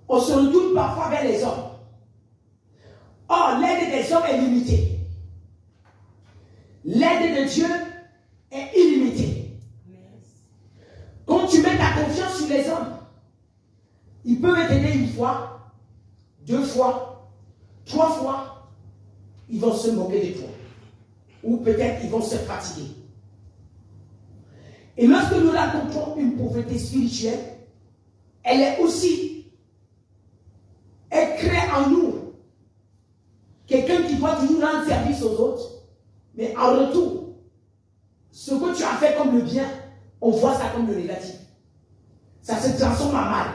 on se retourne parfois vers les hommes. Or, l'aide des hommes est limitée. L'aide de Dieu est illimitée. Quand tu mets ta confiance sur les hommes, ils peuvent t'aider une fois, 2 fois, 3 fois, ils vont se moquer de toi. Ou peut-être ils vont se fatiguer. Et lorsque nous rencontrons une pauvreté spirituelle, elle est aussi, elle crée en nous quelqu'un qui doit toujours rendre service aux autres, mais en retour, ce que tu as fait comme le bien, on voit ça comme le négatif. Ça se transforme en mal.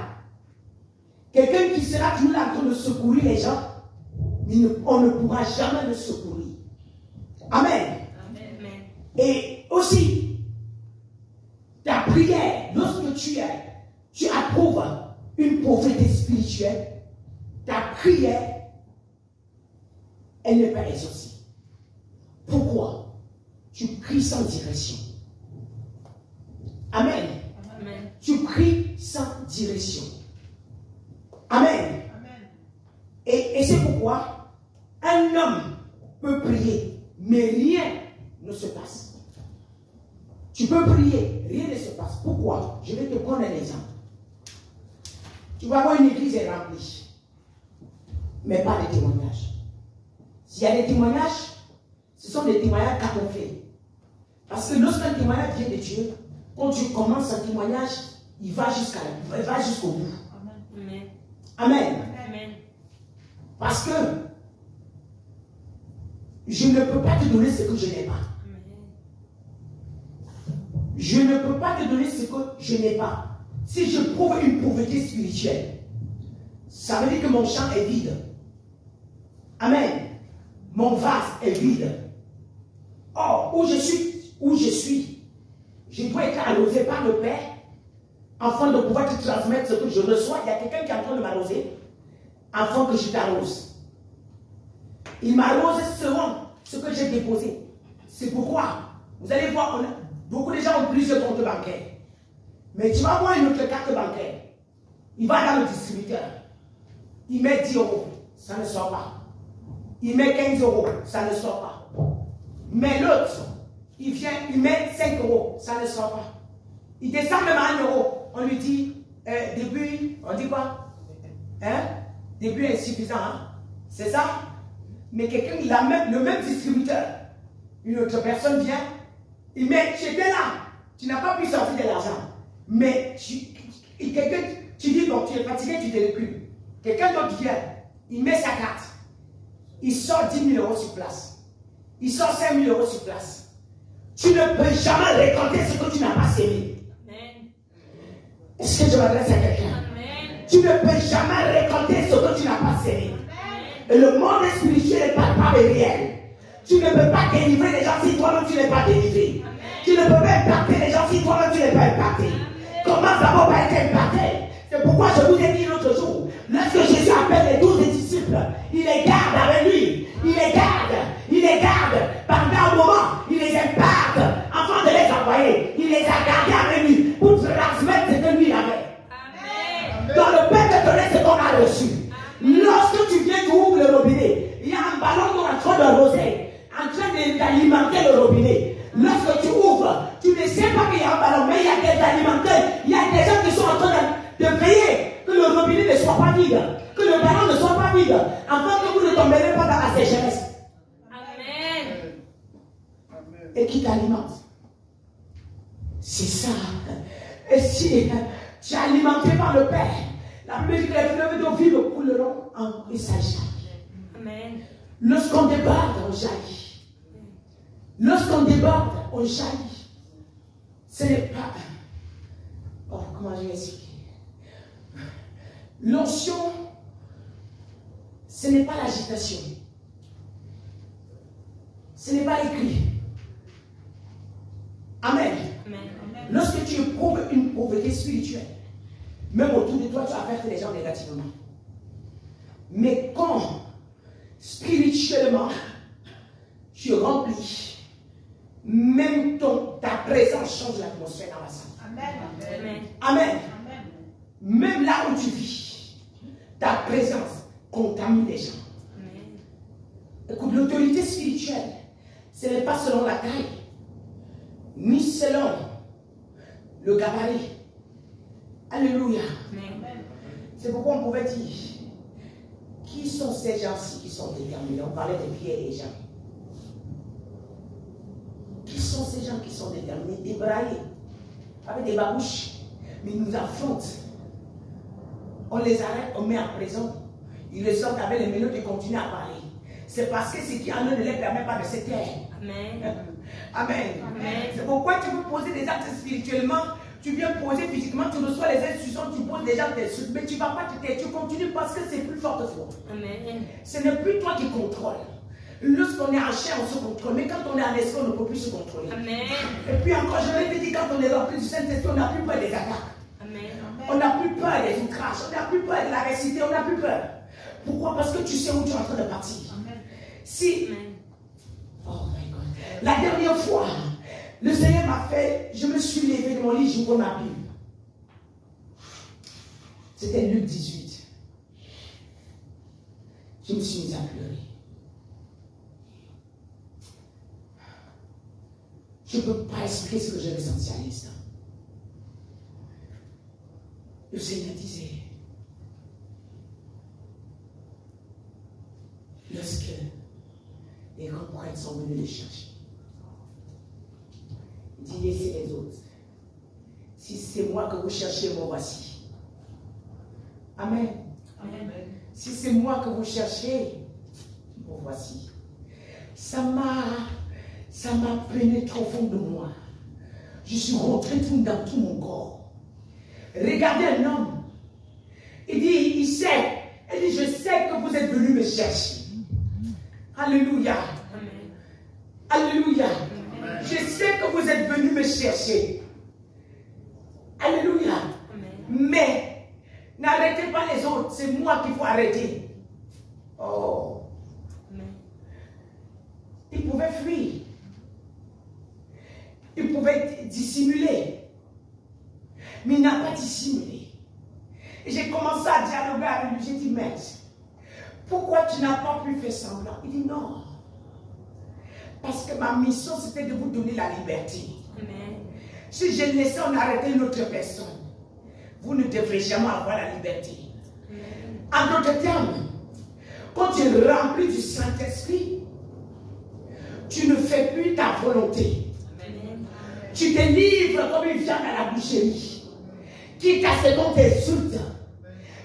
Quelqu'un qui sera toujours là en train de secourir les gens, on ne pourra jamais le secourir. Amen. Amen. Et aussi, ta prière, lorsque tu approuves une pauvreté spirituelle, ta prière, elle n'est pas exaucée. Pourquoi? Tu pries sans direction. Amen. Amen. Tu pries sans direction. Amen. Amen. Et c'est pourquoi un homme peut prier, mais rien ne se passe. Tu peux prier, rien ne se passe. Pourquoi? Je vais te prendre un exemple. Tu vas voir une église est remplie, mais pas de témoignages. S'il y a des témoignages, ce sont des témoignages camouflés. Parce que lorsqu'un témoignage vient de Dieu, quand tu commences un témoignage, il va jusqu'au bout. Amen. Amen. Amen. Parce que je ne peux pas te donner ce que je n'ai pas. Je ne peux pas te donner ce que je n'ai pas. Si je prouve une pauvreté spirituelle, ça veut dire que mon champ est vide. Amen. Mon vase est vide. Or, où je suis, je dois être arrosé par le Père afin de pouvoir te transmettre ce que je reçois. Il y a quelqu'un qui est en train de m'arroser afin que je t'arrose. Il m'arrose selon ce que j'ai déposé. C'est pourquoi, vous allez voir, beaucoup de gens ont plusieurs comptes bancaires. Mais tu vas voir une autre carte bancaire. Il va dans le distributeur. Il met 10 euros, ça ne sort pas. Il met 15 euros, ça ne sort pas. Mais l'autre, il vient, il met 5 euros, ça ne sort pas. Il descend même à 1 euro. On lui dit, début, on dit quoi? Hein? Début insuffisant, hein? C'est ça? Mais quelqu'un, le même distributeur, une autre personne vient, il met, j'étais là, tu n'as pas pu sortir de l'argent. Mais tu dis, bon, tu es fatigué, tu te recules. Quelqu'un d'autre vient, il met sa carte. Il sort 10 000 euros sur place. Il sort 5 000 euros sur place. Tu ne peux jamais récolter ce que tu n'as pas sémé. Est-ce que je m'adresse à quelqu'un? Tu ne peux jamais récolter ce que tu n'as pas sémé. Et le monde spirituel n'est pas réel. Tu ne peux pas délivrer les gens si toi-même tu n'es pas délivré. Tu ne peux pas impacter les gens si toi-même tu n'es pas impacté. Commence d'abord par être impacté. C'est pourquoi je vous ai dit l'autre jour, lorsque Jésus appelle les 12 disciples, il les garde avec lui. Il les garde. Pendant un moment, il les impacte avant de les envoyer. Il les a gardés avec lui pour transmettre ce que lui avait. Amen. Dans le Père te donner ce qu'on a reçu. Lorsque tu viens, tu ouvres le robinet, il y a un ballon qui est en train d'arroser, en train d'alimenter le robinet. Lorsque tu ouvres, tu ne sais pas qu'il y a un ballon, mais il y a des alimentaires, il y a des gens qui sont en train de veiller que le robinet ne soit pas vide, que le ballon ne soit pas vide, afin que vous ne tomberez pas dans la sécheresse. Amen. Et qui t'alimente. C'est ça. Et si tu es alimenté par le Père, la Bible dit que les fleuves d'eau vive couleront en Isaïe. Amen. Lorsqu'on déborde, on jaillit. Lorsqu'on déborde, on jaillit. Ce n'est pas. Oh, comment je vais expliquer? L'onction, ce n'est pas l'agitation. Ce n'est pas écrit. Amen. Amen. Lorsque tu éprouves une pauvreté spirituelle, même autour de toi, tu affectes les gens négativement. Mais quand, spirituellement, tu remplis, même ta présence change l'atmosphère dans la salle. Amen. Amen. Amen. Même là où tu vis, ta présence contamine les gens. Écoute, l'autorité spirituelle, ce n'est pas selon la taille, ni selon le gabarit. Alléluia. C'est pourquoi on pouvait dire, qui sont ces gens-ci qui sont déterminés? On parlait de Pierre et Jean. Qui sont ces gens qui sont déterminés, débraillés, avec des babouches, mais ils nous affrontent. On les arrête, on met en prison. Ils le sortent avec les mélodies et continuent à parler. C'est parce que ce qui en eux ne les permet pas de se taire. Amen. Amen. Amen. C'est pourquoi tu peux poser des actes spirituellement, tu viens poser physiquement, tu reçois les instructions, tu poses des actes, mais tu ne vas pas te taire, tu continues parce que c'est plus fort que toi. Amen. Ce n'est plus toi qui contrôles. Lorsqu'on est en chair, on se contrôle, mais quand on est en esprit, on ne peut plus se contrôler. Amen. Et puis encore, je vais te dire, quand on est rempli du Saint-Esprit, on n'a plus peur des attaques. Amen. On n'a plus peur des outrages, on n'a plus peur de la récité, on n'a plus peur. Pourquoi? Parce que tu sais où tu es en train de partir. Amen. Si, oh my God, la dernière fois, le Seigneur m'a fait, je me suis levé de mon lit, j'ouvre ma Bible. C'était Luc 18. Je me suis mise à pleurer. Je ne peux pas expliquer ce que j'ai ressenti à l'instant. Le Seigneur disait, lorsque les grands prêtres sont venus les chercher, il dit, laissez les autres. Si c'est moi que vous cherchez, moi voici. Amen. Amen. Si c'est moi que vous cherchez, moi voici. Ça m'a pénétré au fond de moi. Je suis rentré dans tout mon corps. Regardez un homme. Il dit, il sait. Il dit, je sais que vous êtes venus me chercher. Alléluia. Amen. Alléluia. Amen. Je sais que vous êtes venus me chercher. Alléluia. Amen. Mais n'arrêtez pas les autres. C'est moi qu'il faut arrêter. Oh. Amen. Il pouvait fuir. Il pouvait dissimuler. Mais il n'a pas dissimulé. Et j'ai commencé à dialoguer avec lui. J'ai dit, maître, pourquoi tu n'as pas pu faire semblant? Il dit, non. Parce que ma mission, c'était de vous donner la liberté. Amen. Si je laissais en arrêter une autre personne, vous ne devrez jamais avoir la liberté. Amen. En d'autres termes, quand tu es rempli du Saint-Esprit, tu ne fais plus ta volonté. Amen. Tu te livres comme une viande à la boucherie. Quitte à ce qu'on t'insulte,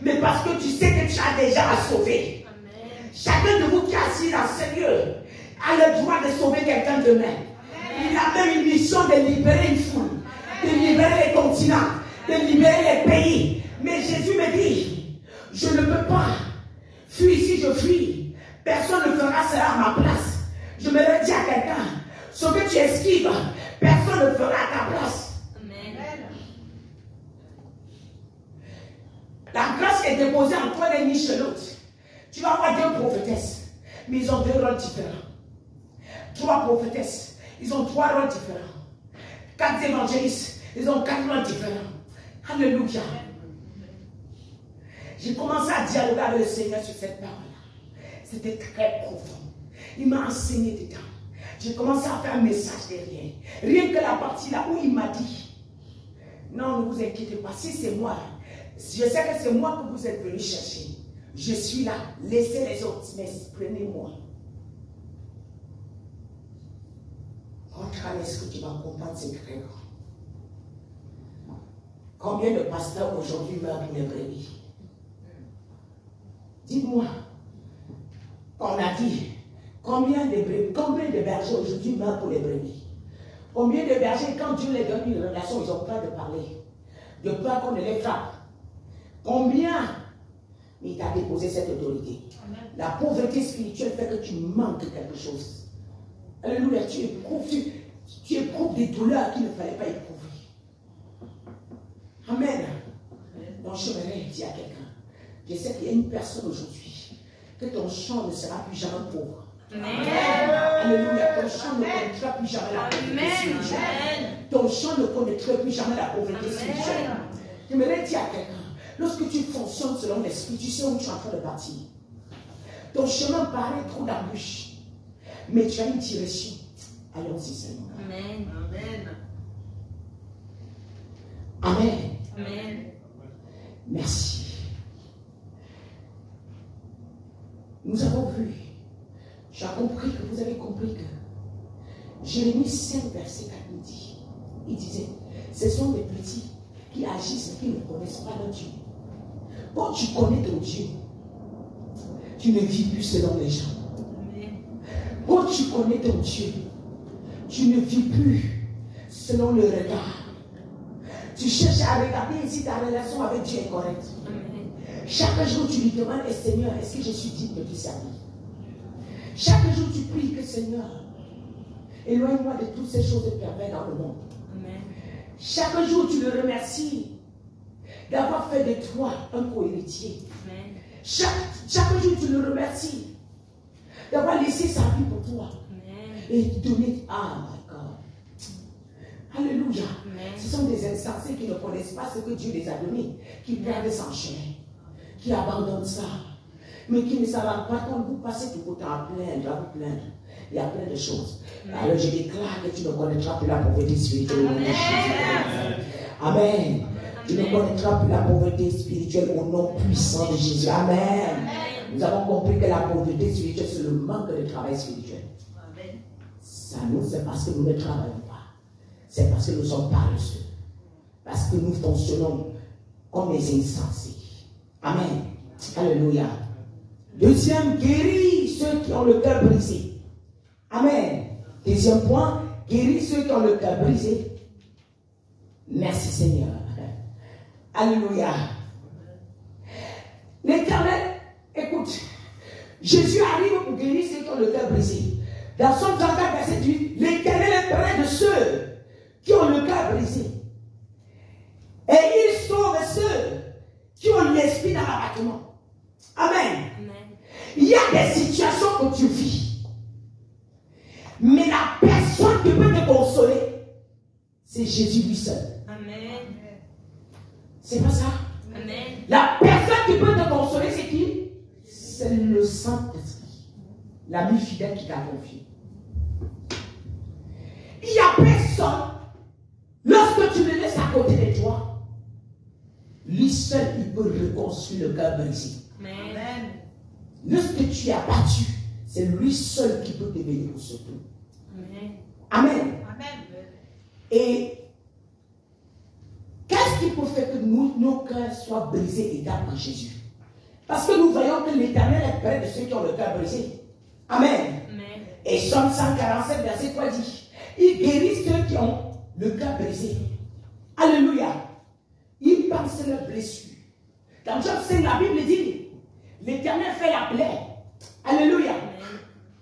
mais parce que tu sais que tu as déjà à sauver. Amen. Chacun de vous qui est assis dans ce lieu a le droit de sauver quelqu'un demain. Amen. Il a même une mission de libérer une foule, de libérer les continents, de libérer les pays. Mais Jésus me dit, je ne peux pas fuir. Si je fuis, personne ne fera cela à ma place. Je me le dis à quelqu'un, ce que tu esquives, personne ne fera à ta place. La grâce qui est déposée en toi n'est ni chez l'autre. Tu vas avoir 2 prophétesses, mais ils ont 2 rôles différents. 3 prophétesses, ils ont 3 rôles différents. 4 évangélistes, ils ont 4 rôles différents. Alléluia. J'ai commencé à dialoguer avec le Seigneur sur cette parole-là. C'était très profond. Il m'a enseigné dedans. J'ai commencé à faire un message derrière. Rien que la partie là où il m'a dit, non, ne vous inquiétez pas, si c'est moi, je sais que c'est moi que vous êtes venu chercher. Je suis là. Laissez les autres, mais prenez-moi. Entre à l'esprit, tu vas comprendre, c'est très grand. Combien de pasteurs aujourd'hui meurent pour les brebis? Dites-moi, on a dit, combien de bergers aujourd'hui meurent pour les brebis? Combien de bergers, quand Dieu les donne une relation, ils ont peur de parler, de peur qu'on ne les frappe? Combien il t'a déposé cette autorité? Amen. La pauvreté spirituelle fait que tu manques quelque chose. Alléluia, tu éprouves des douleurs qu'il ne fallait pas éprouver. Amen. Donc je voudrais dire à quelqu'un, je sais qu'il y a une personne aujourd'hui, que ton champ ne sera plus jamais pauvre. Amen. Alléluia, ton champ ne connaîtra plus jamais la pauvreté spirituelle. Ton champ ne connaîtra plus jamais la pauvreté spirituelle. Je voudrais dire à quelqu'un, Lorsque tu fonctionnes selon l'esprit, tu sais où tu es en train de partir. Ton chemin paraît trop d'embûches, mais tu as une direction. Allons-y, Seigneur. Amen. Amen. Amen. Amen. Merci. Nous avons vu, tu as compris que vous avez compris que Jérémie 5, verset 4 nous dit, il disait, ce sont des petits qui agissent mais qui ne connaissent pas leur Dieu. Quand tu connais ton Dieu, tu ne vis plus selon les gens. Quand tu connais ton Dieu, tu ne vis plus selon le regard. Tu cherches à regarder si ta relation avec Dieu est correcte. Chaque jour, tu lui demandes, Seigneur, est-ce que je suis digne de te servir? Chaque jour, tu pries que Seigneur, éloigne-moi de toutes ces choses perverses dans le monde. Amen. Chaque jour, tu le remercies d'avoir fait de toi un co-héritier. Chaque jour, tu le remercies d'avoir laissé sa vie pour toi. Amen. Et donner, ah my God. Alléluia. Amen. Ce sont des insensés qui ne connaissent pas ce que Dieu les a donné, qui perdent sans chair, qui abandonnent ça, mais qui ne savent pas quand vous passez tout votre temps à plaindre, à vous plaindre. Il y a plein de choses. Amen. Alors je déclare que tu ne connaîtras plus la pauvreté spirituelle au nom de Jésus. Amen. Tu ne connaîtras plus la pauvreté spirituelle au nom puissant de Jésus. Amen. Amen. Nous avons compris que la pauvreté spirituelle, c'est le manque de travail spirituel. Amen. Ça, nous, c'est parce que nous ne travaillons pas. C'est parce que nous sommes paresseux. Parce que nous fonctionnons comme des insensés. Amen. Alléluia. Deuxième, guéris ceux qui ont le cœur brisé. Amen. Deuxième point, guéris ceux qui ont le cœur brisé. Merci Seigneur. Alléluia. L'Éternel, écoute, Jésus arrive pour guérir ceux qui ont le cœur brisé. Dans son 34, verset 8, l'Éternel est près de ceux qui ont le cœur brisé. Et il sauve ceux qui ont l'esprit dans l'abattement. Amen. Amen. Il y a des situations que tu vis. Mais la personne qui peut te consoler, c'est Jésus lui seul. Amen. C'est pas ça? Amen. La personne qui peut te consoler, c'est qui? C'est le Saint-Esprit. L'ami fidèle qui t'a confié. Il n'y a personne, lorsque tu le laisses à côté de toi, lui seul, il peut reconstruire le cœur brisé. Amen. Lorsque tu es abattu, c'est lui seul qui peut te venir au secours. Amen. Amen. Amen. Et qu'est-ce qui peut faire que nos cœurs soient brisés et dans Jésus? Parce que nous voyons que l'Éternel est près de ceux qui ont le cœur brisé. Amen. Amen. Et Somme 147, verset 3 dit, il guérit ceux qui ont le cœur brisé. Alléluia. Il pense leurs blessures. Dans Job 5, la Bible dit, l'Éternel fait la plaie. Alléluia.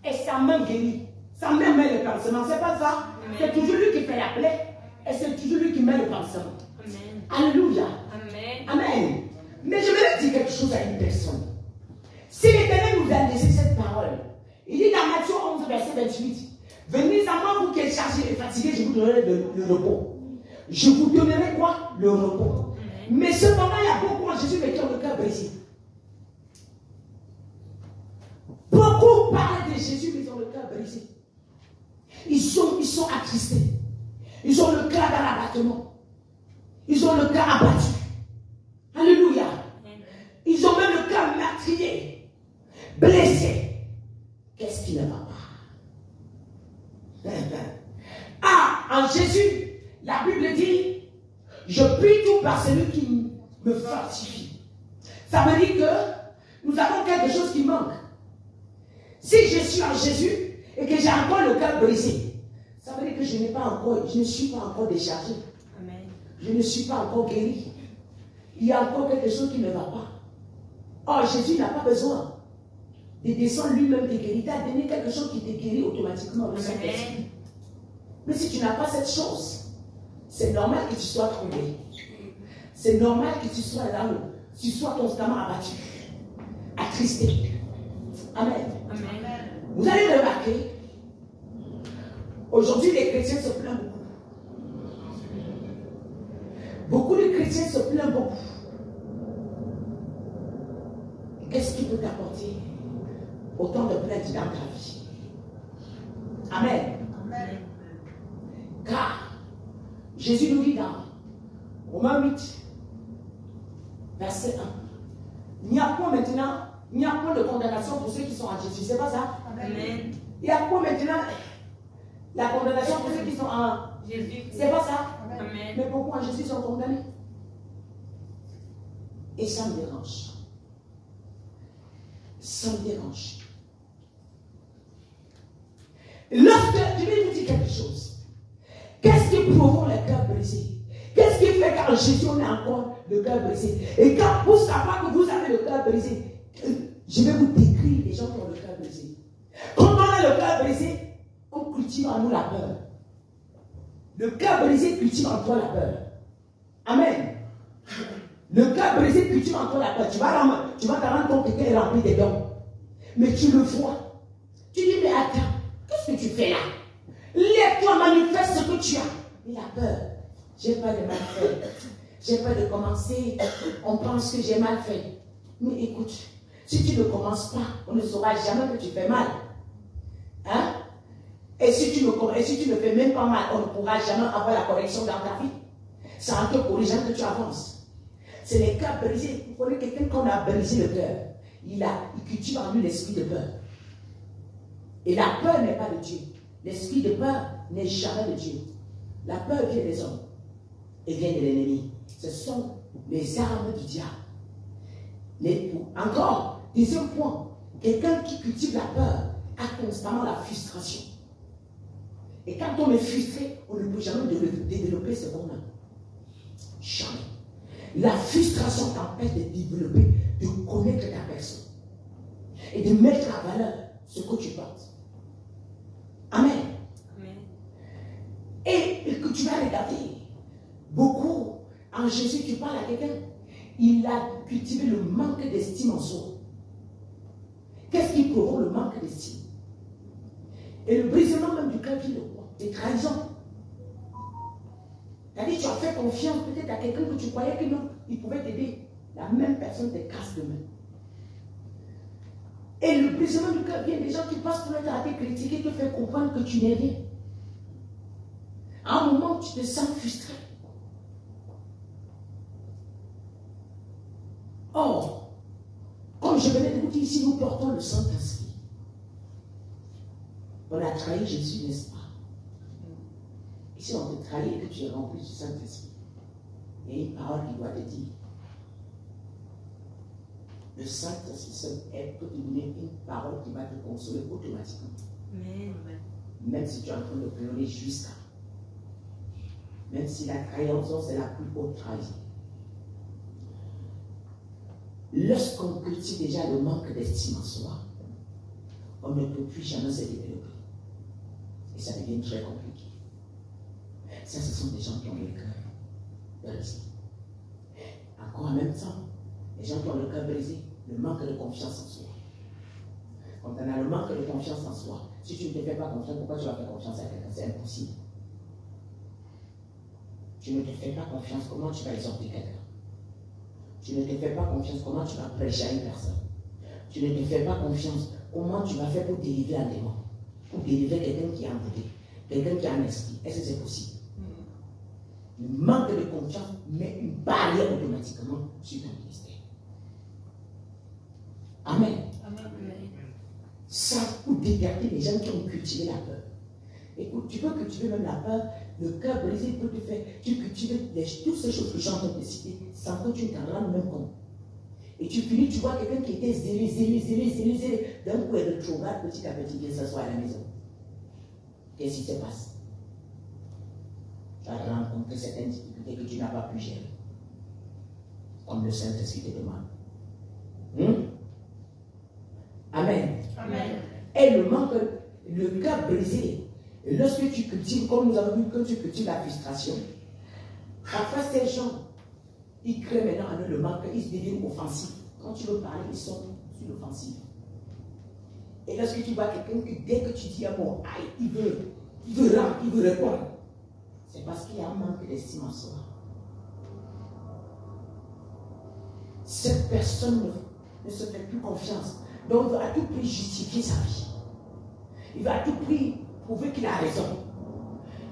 Et sa main guérit. Sa main met le pansement. C'est pas ça. C'est toujours lui qui fait la plaie. Et c'est toujours lui qui met le pansement. Amen. Alléluia. Amen. Amen. Mais je vais dire quelque chose à une personne. Si l'Éternel nous a laissé cette parole, il dit dans Matthieu 11, verset 28, venez à moi, vous qui êtes chargés et fatigués, je vous donnerai le repos. Je vous donnerai quoi? Le repos. Mais cependant, il y a beaucoup en Jésus qui ont le cœur brisé. Beaucoup parlent de Jésus, mais ils ont le cœur brisé. Ils sont attristés. Ils ont le cœur dans l'abattement. Ils ont le cœur abattu. Alléluia. Ils ont même le cœur meurtrier, blessé. Qu'est-ce qui ne va pas? Ah, en Jésus, la Bible dit, je prie tout par celui qui me fortifie. Ça veut dire que nous avons quelque chose qui manque. Si je suis en Jésus et que j'ai encore le cœur brisé, ça veut dire que je ne suis pas encore déchargé. Amen. Je ne suis pas encore guéri. Il y a encore quelque chose qui ne va pas. Oh, Jésus n'a pas besoin de descendre lui-même te guérir. Il t'a donné quelque chose qui te guérit automatiquement. Le Saint-Esprit. Mais si tu n'as pas cette chose, c'est normal que tu sois troublé. C'est normal que tu sois là où tu sois constamment abattu, attristé. Amen. Amen. Vous allez remarquer, aujourd'hui les chrétiens se plaignent beaucoup. Beaucoup de chrétiens se plaignent beaucoup. qu'est-ce qui peut t'apporter autant de plaintes dans ta vie? Amen. Amen. Car Jésus nous dit dans Romains 8, verset 1, il n'y a point maintenant, il n'y a point de condamnation pour ceux qui sont en Jésus. C'est pas ça? Amen. Il n'y a point maintenant la condamnation pour ceux qui sont en Jésus. C'est pas ça? Amen. Mais pourquoi en Jésus sont condamnés? Et ça me dérange. Ça me dérange. Lorsque, je vais vous dire quelque chose. Qu'est-ce qui provoque le cœur brisé? Qu'est-ce qui fait qu'en Jésus on a encore le cœur brisé? Et quand vous savez que vous avez le cœur brisé, je vais vous décrire les gens qui ont le cœur brisé. Quand on a le cœur brisé, on cultive en nous la peur. Le cœur brisé cultive en toi la peur. Amen. Le cœur brisé cultive en toi la peur. Tu vas te rendre compte que quelqu'un est rempli de dons. Mais tu le vois. Tu dis, mais attends, qu'est-ce que tu fais là? Lève-toi, manifeste ce que tu as. Il a peur. J'ai peur de mal faire. J'ai peur de commencer. On pense que j'ai mal fait. Mais écoute, si tu ne commences pas, on ne saura jamais que tu fais mal. Hein? Et si tu ne fais même pas mal, on ne pourra jamais avoir la correction dans ta vie. C'est en te corrigeant que tu avances. C'est les cœurs brisés. Vous connaissez quelqu'un qu'on a brisé le cœur. Il cultive en lui l'esprit de peur. Et la peur n'est pas de Dieu. L'esprit de peur n'est jamais de Dieu. La peur vient des hommes et vient de l'ennemi. Ce sont les armes du diable. Encore, deuxième point, quelqu'un qui cultive la peur a constamment la frustration. Et quand on est frustré, on ne peut jamais développer ce qu'on a. Jamais. La frustration t'empêche de développer, de connaître ta personne et de mettre en valeur ce que tu portes. Amen. Amen. Et que tu vas regarder beaucoup en Jésus, tu parles à quelqu'un, il a cultivé le manque d'estime en soi. Qu'est-ce qui provoque le manque d'estime? Et le brisement même du cœur vient de quoi? Des trahisons. C'est-à-dire, tu as fait confiance peut-être à quelqu'un que tu croyais que non, il pouvait t'aider. La même personne te casse de main. Et le brisement du cœur vient des gens qui passent pour être à te critiquer, te faire comprendre que tu n'es rien. À un moment, tu te sens frustré. Or, comme je venais de vous dire ici, nous portons le Saint-Esprit. On a trahi Jésus, n'est-ce pas? Et si on te trahit et que tu es rempli du Saint-Esprit, il y a une parole qui doit te dire. Le Saint-Esprit seul peut te donner une parole qui va te consoler automatiquement. Amen. Même si tu es en train de pleurer jusqu'à. Même si la trahison, c'est la plus haute trahison. Lorsqu'on cultive déjà le manque d'estime en soi, on ne peut plus jamais se développer. Et ça devient très compliqué. Ça, ce sont des gens qui ont le cœur brisé. Encore en même temps, les gens qui ont le cœur brisé, le manque de confiance en soi. Quand on a le manque de confiance en soi, si tu ne te fais pas confiance, pourquoi tu vas faire confiance à quelqu'un? C'est impossible. Tu ne te fais pas confiance, comment tu vas exhorter quelqu'un? Tu ne te fais pas confiance, comment tu vas prêcher à une personne? Tu ne te fais pas confiance, comment tu vas faire pour délivrer un démon? Pour délivrer quelqu'un qui est embouté, quelqu'un qui a un esprit. Est-ce que c'est possible? Le manque de confiance met une barrière automatiquement sur ton ministère. Amen. Amen. Ça, pour dégarder les gens qui ont cultivé la peur. Écoute, tu peux cultiver même la peur, le cœur brisé peut te faire, tu cultives toutes ces choses que j'ai en train de citer sans que tu ne t'en rendes même compte. Et tu finis, tu vois quelqu'un qui était zélé, d'un coup elle le trouva petit à petit, vient s'asseoir à la maison. Qu'est-ce qui se passe? Tu as rencontré certaines difficultés que tu n'as pas pu gérer. Comme le Saint-Esprit te demande. Amen. Amen. Et le manque, le cœur brisé, lorsque tu cultives, comme nous avons vu, quand tu cultives la frustration, parfois ces gens, ils créent maintenant en eux le manque, ils se deviennent offensifs. Quand tu veux parler, ils sont sur l'offensive. Et lorsque tu vois quelqu'un que dès que tu dis un mot, aïe, il veut répondre, c'est parce qu'il y a un manque d'estime en soi. Cette personne ne se fait plus confiance. Donc il va à tout prix justifier sa vie. Il va à tout prix prouver qu'il a raison.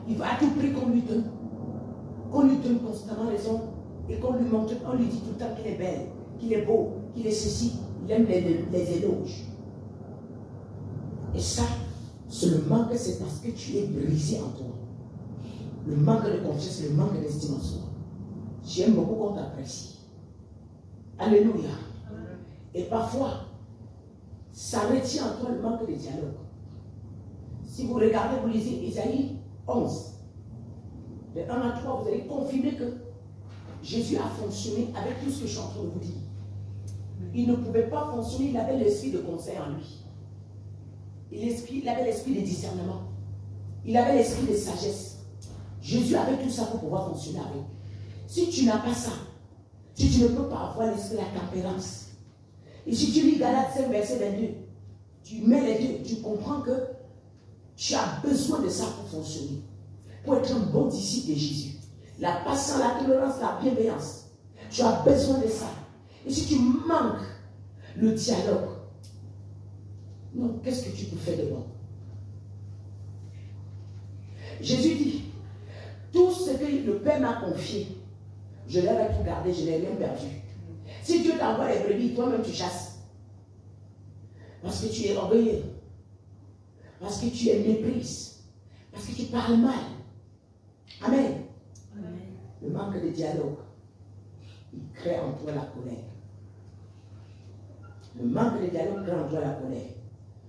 Il va à tout prix qu'on lui donne constamment raison et qu'on lui montre, on lui dit tout le temps qu'il est belle, qu'il est beau, qu'il est ceci. Il aime les éloges. Et ça, c'est le manque, c'est parce que tu es brisé en toi. Le manque de confiance, le manque d'estime en soi. J'aime beaucoup qu'on t'apprécie. Alléluia. Et parfois, ça retient en toi le manque de dialogue. Si vous regardez, vous lisez Isaïe 11, de 1 à 3, vous allez confirmer que Jésus a fonctionné avec tout ce que je suis en train de vous dire. Il ne pouvait pas fonctionner, il avait l'esprit de conseil en lui. Il avait l'esprit de discernement. Il avait l'esprit de sagesse. Jésus avait tout ça pour pouvoir fonctionner avec. Si tu n'as pas ça, si tu ne peux pas avoir l'esprit de la tempérance, et si tu lis Galates 5, verset 22, tu mets les deux, tu comprends que tu as besoin de ça pour fonctionner, pour être un bon disciple de Jésus. La patience, la tolérance, la bienveillance. Tu as besoin de ça. Et si tu manques le dialogue, non, qu'est-ce que tu peux faire de bon? Jésus dit, tout ce que le Père m'a confié, je l'ai tout gardé, je n'ai rien perdu. Si Dieu t'envoie les brebis, toi-même tu chasses. Parce que tu es orgueilleux. Parce que tu es méprise. Parce que tu parles mal. Amen. Amen. Le manque de dialogue, il crée en toi la colère. Le manque de dialogue crée en toi la colère.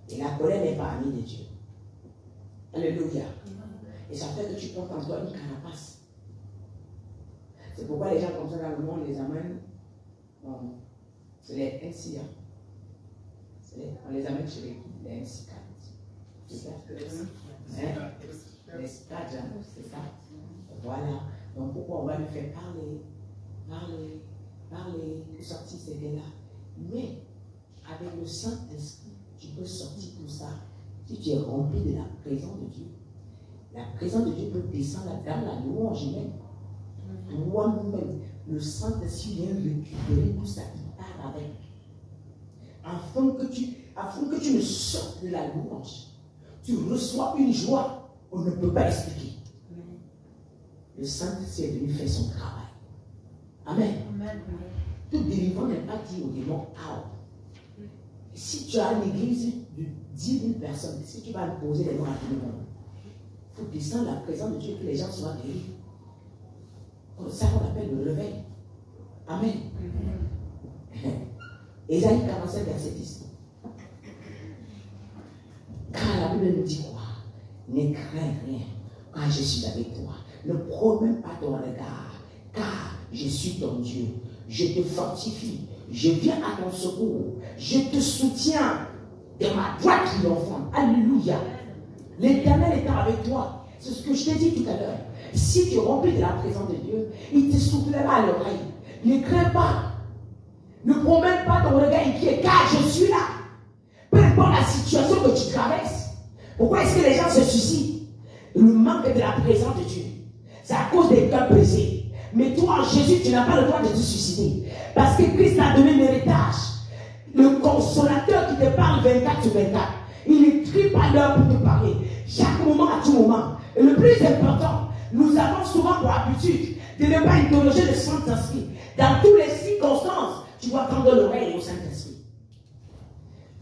Et la colère n'est pas amie de Dieu. Alléluia. Et ça fait que tu portes en toi une carapace. C'est pourquoi les gens comme ça dans le monde les amènent. Bon, c'est les NCA. On les amène chez les NCA. C'est ça. Les stades, c'est ça. Voilà. Donc pourquoi on va lui faire parler, pour sortir ces dés-là. Mais avec le Saint-Esprit, tu peux sortir tout ça. Si tu es rempli de la présence de Dieu, la présence de Dieu peut descendre dans la louange même. Toi-même, le Saint-Esprit vient récupérer tout ça qui part avec. Afin que tu ne sortes de la louange, tu reçois une joie qu'on ne peut pas expliquer. Le Saint-Esprit est venu faire son travail. Amen. Amen. Tout délivrant n'est pas dit au démon out. Si tu as une église de 10 000 personnes, si tu vas poser les noms à tout le monde, il faut descendre la présence de Dieu, que les gens soient guéris. C'est ça qu'on appelle le réveil. Amen. Ésaïe 47, verset 10. Car la Bible nous dit quoi? Ne crains rien, car je suis avec toi. Ne promets pas ton regard, car je suis ton Dieu. Je te fortifie, je viens à ton secours, je te soutiens de ma droite triomphante. Alléluia. L'Éternel est avec toi. C'est ce que je t'ai dit tout à l'heure. Si tu es rempli de la présence de Dieu, il te soufflera à l'oreille. Ne crains pas. Ne promène pas ton regard inquiet, car je suis là. Peu importe la situation que tu traverses. Pourquoi est-ce que les gens se suicident? Le manque de la présence de Dieu. C'est à cause des cœurs brisés. Mais toi, en Jésus, tu n'as pas le droit de te suicider. Parce que Christ t'a donné l'héritage. Le consolateur qui te parle 24 sur 24. Il ne trie pas l'heure pour te parler. Chaque moment, à tout moment. Et le plus important, nous avons souvent pour habitude de ne pas interroger le Saint-Esprit. Dans toutes les circonstances, tu dois tendre l'oreille au Saint-Esprit.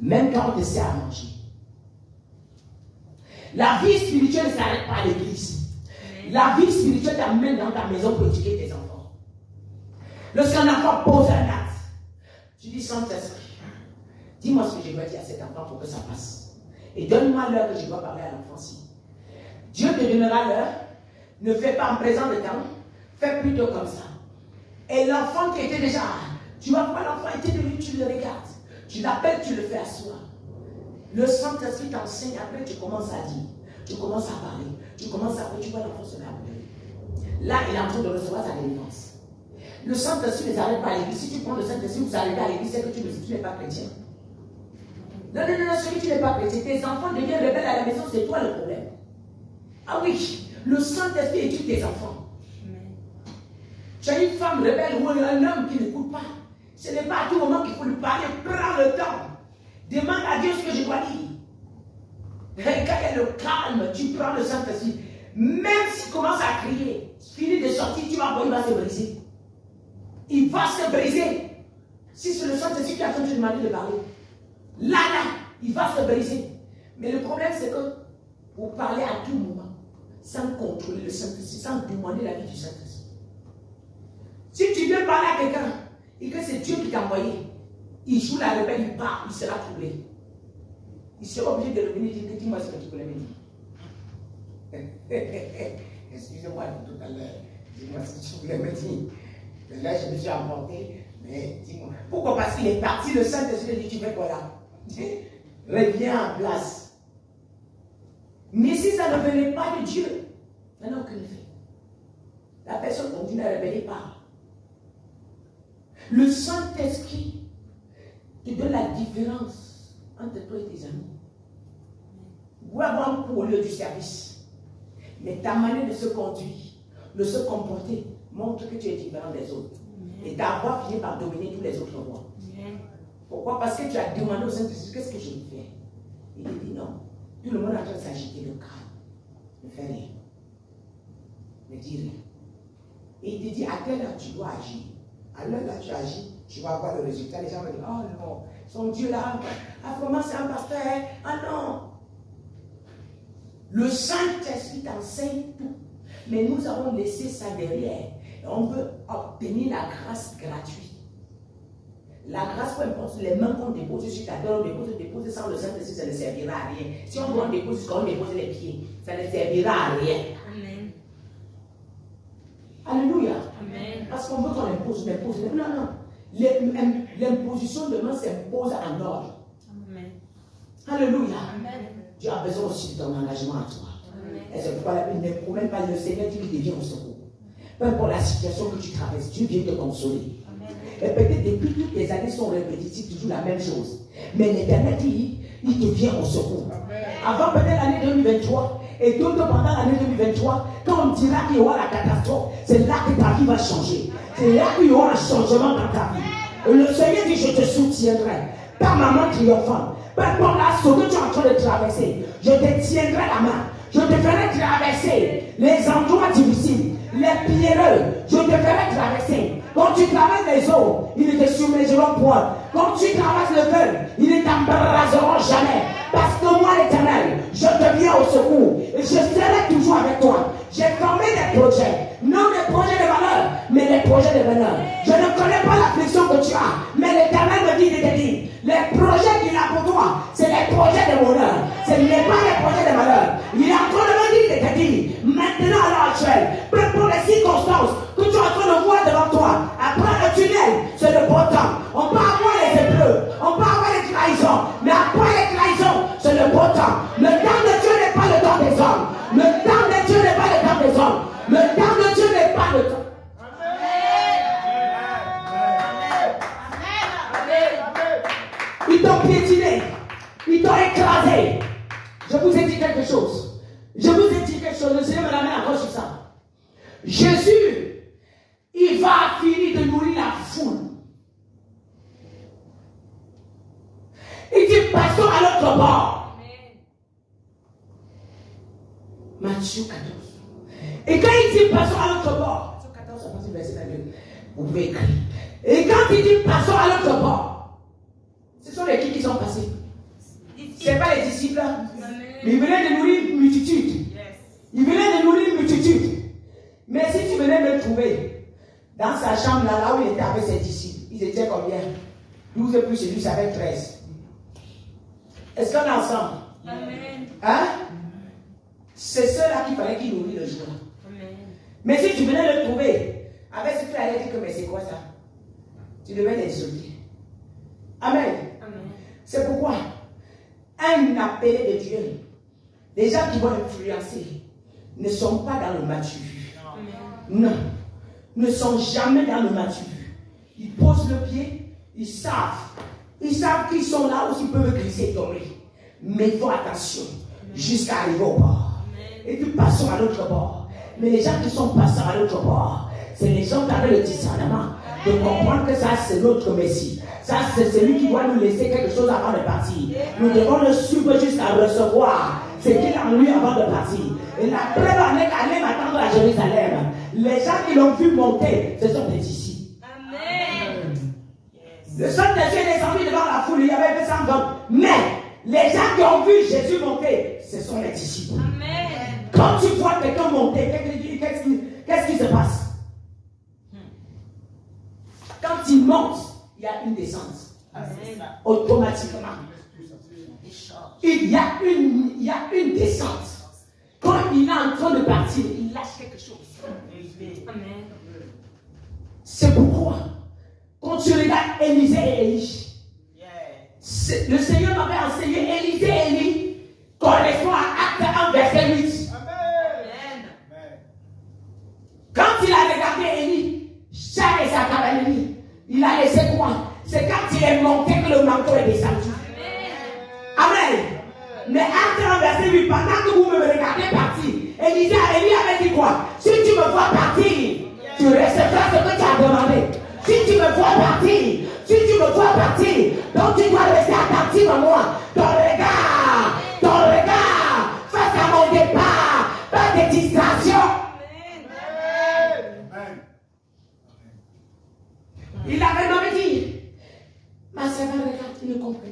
Même quand on te sert à manger. La vie spirituelle ne s'arrête pas à l'église. La vie spirituelle t'amène dans ta maison pour éduquer tes enfants. Lorsqu'un enfant pose un acte, tu dis Saint-Esprit, dis-moi ce que je dois dire à cet enfant pour que ça passe. Et donne-moi l'heure que je dois parler à l'enfant-ci. Dieu te donnera l'heure. Ne fais pas en présent de temps. Fais plutôt comme ça. Et l'enfant qui était déjà, tu vas voir l'enfant était devenu, tu le regardes. Tu l'appelles, tu le fais asseoir. Le Saint-Esprit t'enseigne, après tu commences à dire. Tu commences à parler. Tu commences à parler, tu vois l'enfant se rappeler. Là, il est en train de recevoir sa délivrance. Le Saint-Esprit ne s'arrête pas à l'église. Si tu prends le Saint-Esprit, vous arrêtez à l'église, c'est que tu n'es pas chrétien. Non, celui qui n'est pas chrétien. Tes enfants deviennent rebelles à la maison, c'est toi le problème. Ah oui, le Saint-Esprit éduque tes enfants. Tu as une femme rebelle ou un homme qui n'écoute pas. Ce n'est pas à tout moment qu'il faut lui parler. Prends le temps. Demande à Dieu ce que je dois dire. Et quand il y a le calme, tu prends le Saint-Esprit. Même s'il commence à crier, fini de sortir, tu vas voir, il va se briser. Il va se briser. Si c'est le Saint-Esprit qui est en train de te demander de parler, là, il va se briser. Mais le problème, c'est que vous parlez à tout moment, sans contrôler le Saint-Esprit, sans demander la vie du Saint-Esprit. Si tu viens parler à quelqu'un, et que c'est Dieu qui t'a envoyé, il joue la rebelle, il part, il sera troublé. Il sera obligé de revenir et dire, dis-moi ce que tu voulais me dire. Excusez-moi tout à l'heure, dis-moi ce que tu voulais me dire. Mais là, je me suis emporté, mais dis-moi. Pourquoi? Parce qu'il est parti, le Saint-Esprit dit, tu fais quoi là? Reviens en place. Mais si ça ne venait pas de Dieu, ça n'a aucun effet. La personne continue à rebeller pas. Le Saint-Esprit te donne la différence entre toi et tes amis. Vous avez un coup au lieu du service. Mais ta manière de se conduire, de se comporter, montre que tu es différent des autres. Et ta voix finit par dominer tous les autres voix. Pourquoi? Parce que tu as demandé au Saint-Esprit, qu'est-ce que je vais faire? Il te dit non. Tout le monde est en train de s'agiter, le calme. Ne fais rien. Ne dis rien. Et il te dit, à quelle heure tu dois agir? À l'heure là, tu agis, tu vas avoir le résultat. Les gens vont dire, oh non, son Dieu là, vraiment c'est un pasteur, hein? Ah non. Le Saint-Esprit t'enseigne tout. Mais nous avons laissé ça derrière. Et on veut obtenir la grâce gratuite. La grâce, peu importe les mains qu'on dépose sur ta tête, on dépose sans le Saint-Esprit, ça ne servira à rien. Si on doit déposer jusqu'à on dépose les pieds, ça ne servira à rien. Amen. Alléluia. Amen. Parce qu'on veut qu'on impose. Non, non. L'imposition de main s'impose en ordre. Amen. Alléluia. Amen. Dieu a besoin aussi de ton engagement à toi. Amen. Et c'est pourquoi la Bible ne promène pas le Seigneur, Dieu qui devient au secours. Peu importe la situation que tu traverses, Dieu vient te consoler. Et peut-être depuis toutes les années sont répétitives, toujours la même chose. Mais l'Éternel dit, il te vient au secours. Amen. Avant peut-être l'année 2023, et d'autres pendant l'année 2023, quand on dira qu'il y aura la catastrophe, c'est là que ta vie va changer. C'est là qu'il y aura un changement dans ta vie. Et le Seigneur dit, je te soutiendrai. Ta maman triomphante. Peu importe la ce que tu es en train de traverser, je te tiendrai la main. Je te ferai traverser les endroits difficiles, les pierreux, je te ferai traverser. Quand tu traverses les eaux, ils ne te submergeront point. Quand tu traverses le feu, ils ne t'embraseront jamais. Parce que moi, l'Éternel, je te viens au secours. Et je serai toujours avec toi. J'ai formé des projets. Non des projets de valeur, mais des projets de bonheur. Je ne connais pas l'affliction que tu as. Mais l'Éternel me dit de te dire, les projets qu'il a pour toi, c'est les projets de bonheur. Ce n'est pas les projets de malheur. Il est en train de me dire de te dire, maintenant à l'heure actuelle, peu importe les circonstances que tu es en train de voir devant toi, après le tunnel, c'est le beau temps. On peut avoir les épreuves, on peut avoir les trahisons, mais après les trahisons, c'est le beau temps. Le temps de Dieu n'est pas le temps des hommes. Le temps de Dieu n'est pas le temps des hommes. Le temps de Dieu n'est pas le temps. Ils t'ont piétiné, ils t'ont écrasé. Je vous ai dit quelque chose. Je vous ai dit quelque chose. Le Seigneur me ramène encore sur ça. Jésus, il va finir de nourrir la foule. Il dit, passons à l'autre bord. Matthieu 14. Et quand il dit, passons à l'autre bord. Matthieu 14, c'est pas verset 22. Vous pouvez écrire. Et quand il dit, passons à l'autre bord, ce sont les qui sont passés. Ce n'est pas les disciples. Mais il venait de nourrir une multitude. Il venait de nourrir une multitude. Mais si tu venais me trouver dans sa chambre là où il était avec ses disciples, ils étaient combien? 12 plus celui, ça fait 13. Est-ce qu'on est ensemble? Amen. Hein? C'est ceux-là qu'il fallait qu'ils nourrissent le jour. Amen. Mais si tu venais le trouver avec ce que tu allais dire que mais c'est quoi ça? Tu devais l'insulter. Amen. Amen. C'est pourquoi un appelé de Dieu, les gens qui vont influencer, ne sont pas dans le mature. Non, ne sont jamais dans le mature. Ils posent le pied, ils savent qu'ils sont là où ils peuvent glisser et tomber. Mais il faut attention jusqu'à arriver au bord. Et puis passons à l'autre bord. Mais les gens qui sont passés à l'autre bord, c'est les gens qui avaient le discernement de comprendre que ça, c'est notre Messie. Ça, c'est celui qui doit nous laisser quelque chose avant de partir. Nous devons le suivre jusqu'à recevoir ce qu'il a en lui avant de partir. Et la preuve en est qu'aller m'attendre à Jérusalem. Les gens qui l'ont vu monter, ce sont des disciples. Amen. Le Saint-Esprit est descendu devant la foule, il y avait 200 hommes. Mais les gens qui ont vu Jésus monter, ce sont les disciples. Amen. Quand tu vois quelqu'un monter, qu'est-ce qui se passe? Quand il monte, il y a une descente. Automatiquement. Il y a une descente. Quand il est en train de partir, il lâche quelque chose. Amen. C'est pourquoi, quand tu regardes Élisée et Élie, le Seigneur m'avait enseigné Élisée et Élie correspond à Acte 1, verset 8. Amen. Quand il a regardé Élie, Char et sa cavalerie, il a laissé quoi? C'est quand il est monté que le manteau est descendu. Amen. Mais Acte 1, verset 8, pendant que vous me regardez partir, Élie avait dit quoi? Si tu me vois partir, tu recevras ce que tu as demandé. Si tu me vois partir, donc tu dois rester attentif à moi. Ton regard, face à mon départ, pas de distraction. Il avait même dit, ma servante regarde, il ne comprend pas.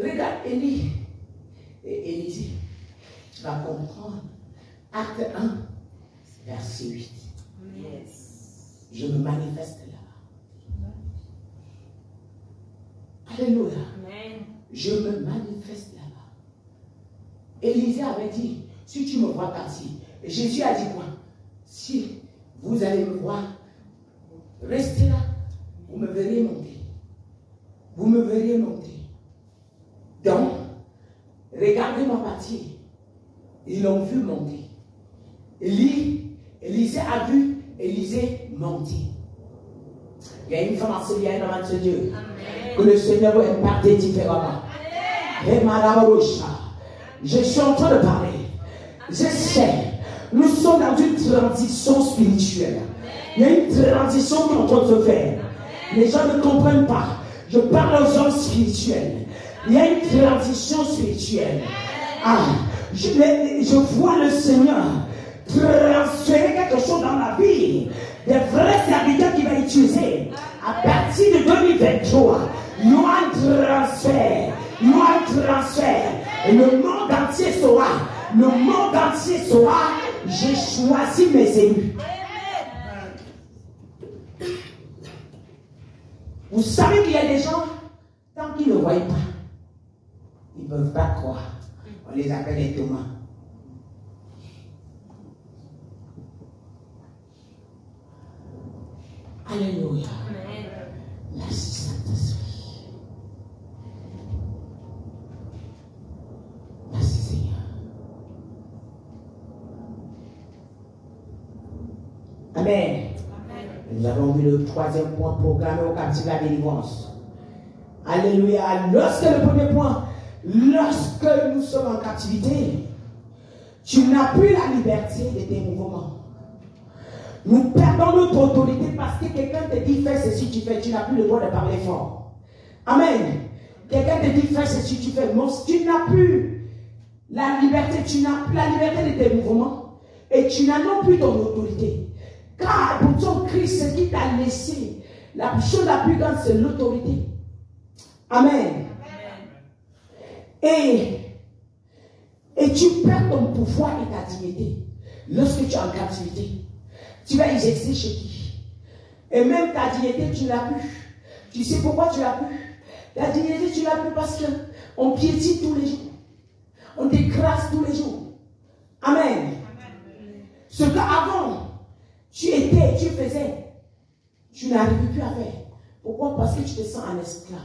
Regarde Élie. Et Élie dit, tu vas comprendre. Acte 1, verset 8. Je me manifeste là-bas. Alléluia. Amen. Je me manifeste là-bas. Élisée avait dit, si tu me vois partir. Et Jésus a dit quoi? Si vous allez me voir, restez là. Vous me verrez monter. Vous me verrez monter. Donc, regardez-moi partir. Ils l'ont vu monter. Élisée a vu Élisée monter. Il y a une femme en ce lieu, un homme en ce Dieu. Que le Seigneur veut imparter différemment. Et je suis en train de parler. Je sais, nous sommes dans une transition spirituelle. Il y a une transition qui est en train de se faire. Les gens ne comprennent pas. Je parle aux hommes spirituels. Il y a une transition spirituelle. Je vois le Seigneur transférer quelque chose dans la vie des vrais serviteurs qu'il va utiliser. À partir de 2023, il y aura un transfert. Il y aura un transfert. Et le monde entier saura, j'ai choisi mes élus. Vous savez qu'il y a des gens, tant qu'ils ne voient pas, ils ne peuvent pas croire. On les appelle les Thomas. Alléluia. Merci Saint-Esprit. Merci Seigneur. Amen. Nous avons vu le troisième point programmé au captif de la délivrance. Alléluia. Le premier point, lorsque nous sommes en captivité, tu n'as plus la liberté de tes mouvements. Nous perdons notre autorité parce que quelqu'un te dit fais ceci, tu fais, tu n'as plus le droit de parler fort. Amen. Quelqu'un te dit fais ceci, tu fais. Non, tu n'as plus la liberté, tu n'as plus la liberté de tes mouvements et tu n'as non plus ton autorité. Car pour ton Christ, ce qui t'a laissé, la chose la plus grande, c'est l'autorité. Amen. Et tu perds ton pouvoir et ta dignité lorsque tu es en captivité. Tu vas exercer chez qui? Et même ta dignité, tu ne l'as plus. Tu sais pourquoi tu ne l'as plus? La dignité, tu ne l'as plus parce qu'on piétine tous les jours. On t'écrase tous les jours. Amen. Ce qu'avant, tu faisais, tu n'arrives plus à faire. Pourquoi? Parce que tu te sens un esclave.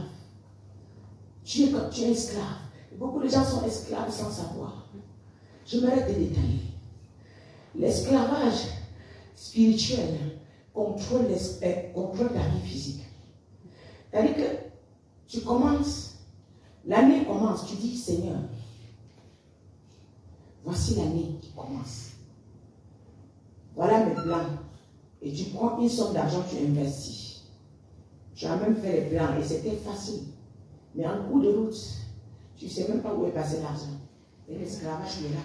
Tu es esclave. Et beaucoup de gens sont esclaves sans savoir. Je m'arrête de détailler. L'esclavage spirituel contrôle ta vie physique. C'est-à-dire que tu commences, l'année commence, tu dis Seigneur, voici l'année qui commence. Voilà mes plans Et tu prends une somme d'argent, tu investis. Tu as même fait les plans et c'était facile. Mais en cours de route, tu ne sais même pas où est passé l'argent. Et l'esclavage est là.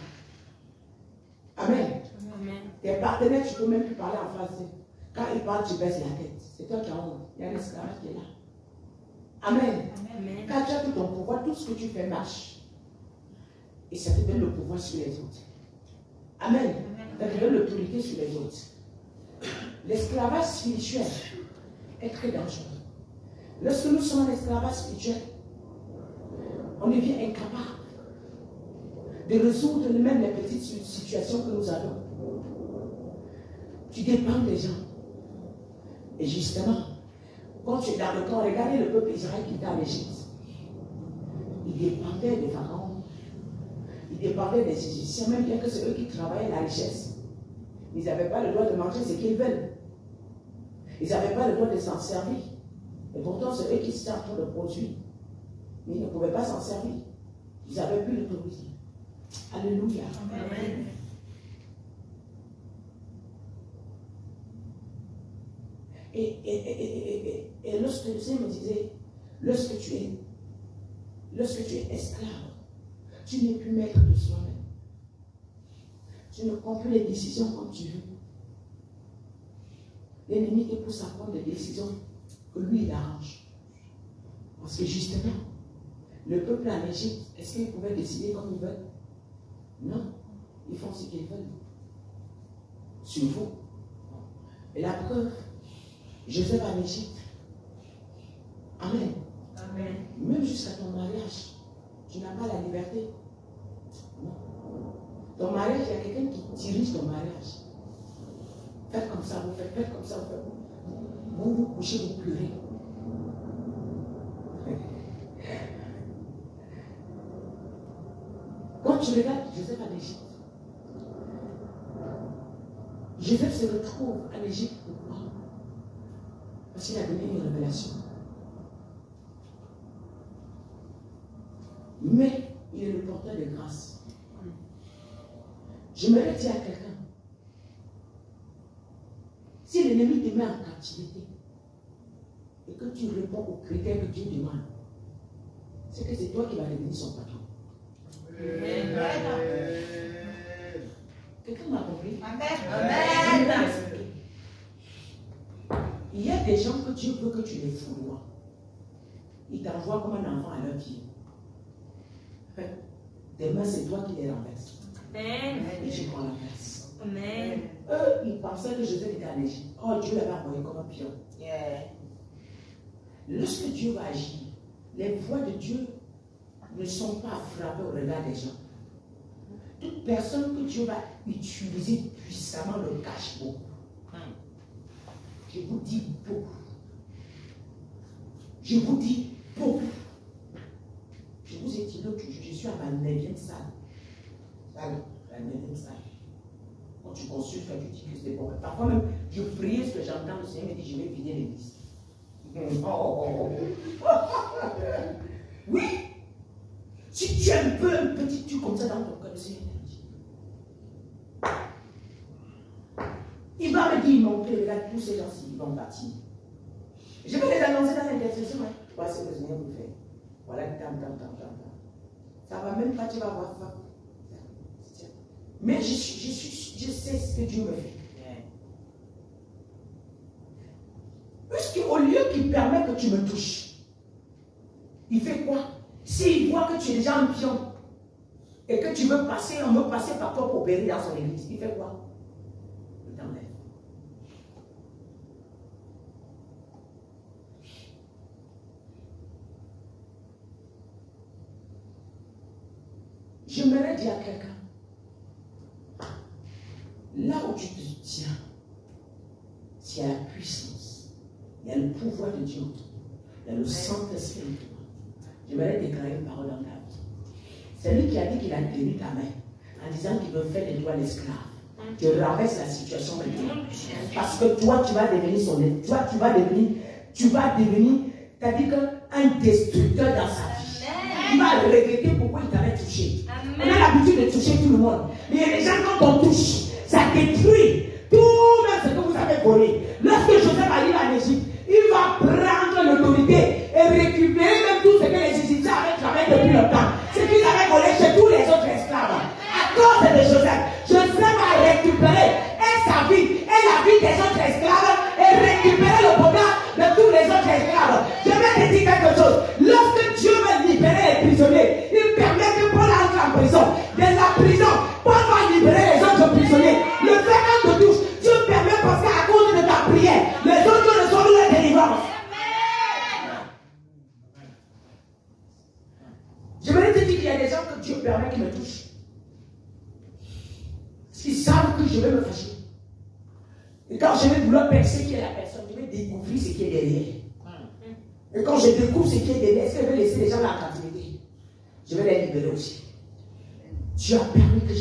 Amen. Amen. Tes partenaires, tu ne peux même plus parler en face d'eux. Quand ils parlent, tu baisses la tête. C'est toi qui as honte. Il y a l'esclavage qui est là. Amen. Amen. Quand tu as tout ton pouvoir, tout ce que tu fais marche. Et ça te donne le pouvoir sur les autres. Amen. Ça te donne l'autorité sur les autres. L'esclavage spirituel est très dangereux. Lorsque nous sommes en esclavage spirituel, on devient incapable de résoudre même les petites situations que nous avons. Tu dépends des gens. Et justement, quand tu es dans le camp, regardez le peuple Israël qui était en Égypte. Il dépendait des pharaons. Il dépendait des Égyptiens, même bien que c'est eux qui travaillaient la richesse. Ils n'avaient pas le droit de manger ce qu'ils veulent. Ils n'avaient pas le droit de s'en servir. Et pourtant, c'est eux qui étaient en train de produire. Mais ils ne pouvaient pas s'en servir. Ils n'avaient plus l'autorité. Alléluia. Amen. Et lorsque le Seigneur me disait, lorsque tu es esclave, tu n'es plus maître de soi-même. Tu ne prends plus les décisions comme tu veux. L'ennemi te pousse à prendre des décisions que lui, il arrange. Parce que justement, le peuple en Égypte, est-ce qu'ils pouvaient décider comme ils veulent? Non. Ils font ce qu'ils veulent. Sur vous. Et la preuve, Joseph en Égypte. Amen. Amen. Même jusqu'à ton mariage, tu n'as pas la liberté. Non. Ton mariage, il y a quelqu'un qui dirige ton mariage. Faites comme ça, vous faites comme ça, vous faites. Vous vous couchez, vous pleurez. Quand tu regardes Joseph en Égypte, Joseph se retrouve en Égypte. Pourquoi? Parce qu'il a donné une révélation. Mais il est le porteur de grâce. J'aimerais dire à quelqu'un, si l'ennemi te met en captivité et que tu réponds aux critères que Dieu demande, c'est que c'est toi qui vas devenir son patron. Quelqu'un m'a compris? Amen. Il y a des gens que Dieu veut que tu les fourroies. Il t'envoie comme un enfant à leur pied. Demain, c'est toi qui les renverses. Amen. Et tu prends la place. Amen. Eux, ils pensaient que Joseph était en Égypte. Oh, Dieu l'avait envoyé comme un pion. Lorsque Dieu va agir, les voies de Dieu ne sont pas frappées au regard des gens. Toute personne que Dieu va utiliser puissamment le cache beaucoup. Je vous dis beaucoup. Je vous dis beaucoup. Je vous ai dit l'autre jour, je suis à ma 9e salle. La 9e salle. Quand tu consultes, tu dis que c'est bon. Parfois même, je prie ce que j'entends, le Seigneur me dit, je vais vider l'église. Oui. Si tu es un petit truc comme ça dans ton cœur, le Seigneur te dit. Il va me dire, mon Père, là, tous ces gens-ci, ils vont partir. Je vais les annoncer dans l'intercession. Voilà ce que le Seigneur vous fait. Voilà, tam. Ça va même pas, tu vas avoir faim. Mais je sais ce que Dieu me fait. Puisqu'au lieu qu'il permet que tu me touches, il fait quoi? S'il voit que tu es déjà un pion et que tu veux passer, on veut passer par toi pour opérer dans son église, il fait quoi? Il t'enlève. J'aimerais dire à quelqu'un, là où tu te tiens, s'il y a la puissance, il y a le pouvoir de Dieu, il y a le Saint-Esprit. J'aimerais déclarer une parole en ta vie. C'est lui qui a dit qu'il a tenu ta main en disant qu'il veut faire de toi l'esclave. Tu renverses la situation maintenant. Parce que toi, tu vas devenir son aide. Toi, tu vas devenir, c'est-à-dire un destructeur dans sa vie. Il va regretter pourquoi il t'avait touché. On a l'habitude de toucher tout le monde. Mais il y a des gens, quand on touche, ça détruit tout même ce que vous avez volé. Lorsque Joseph arrive en Égypte, il va prendre l'autorité et récupérer même tout ce que les Égyptiens avaient travaillé depuis longtemps. Ce qu'ils avaient volé chez tous les autres esclaves. À cause de Joseph, Joseph a récupéré sa vie et la vie des autres esclaves et récupérer le bonheur de tous les autres esclaves. Je vais te dire quelque chose. Lorsque Dieu veut libérer les prisonniers, il permet que Paul entre en prison. De la prison, Paul va libérer les autres prisonniers. Le fait qu'on te touche, Dieu permet parce qu'à cause de ta prière, les autres reçoivent la délivrance. Je vais te dire qu'il y a des gens que Dieu permet qui me touchent. Ils savent que je vais me fâcher. Et quand je vais vouloir percer qui est la personne, je vais découvrir ce qui est derrière. Et quand je découvre ce qui est derrière, est-ce que je vais laisser les gens dans la captivité? Je vais les libérer aussi. Dieu a permis que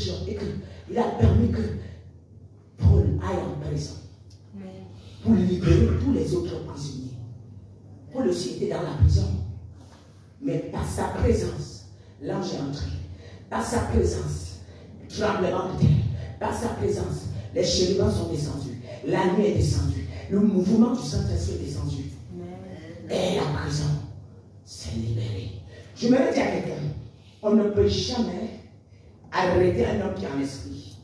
il a permis que Paul aille en prison pour libérer tous les autres prisonniers. Paul aussi était dans la prison. Mais par sa présence, l'ange est entré. Par sa présence, tremblement de terre. Par sa présence, les chérubins sont descendus. La nuit est descendue. Le mouvement du Saint-Esprit est descendu. Et la prison s'est libérée. Je me dis à quelqu'un, on ne peut jamais arrêter un homme qui est en esprit.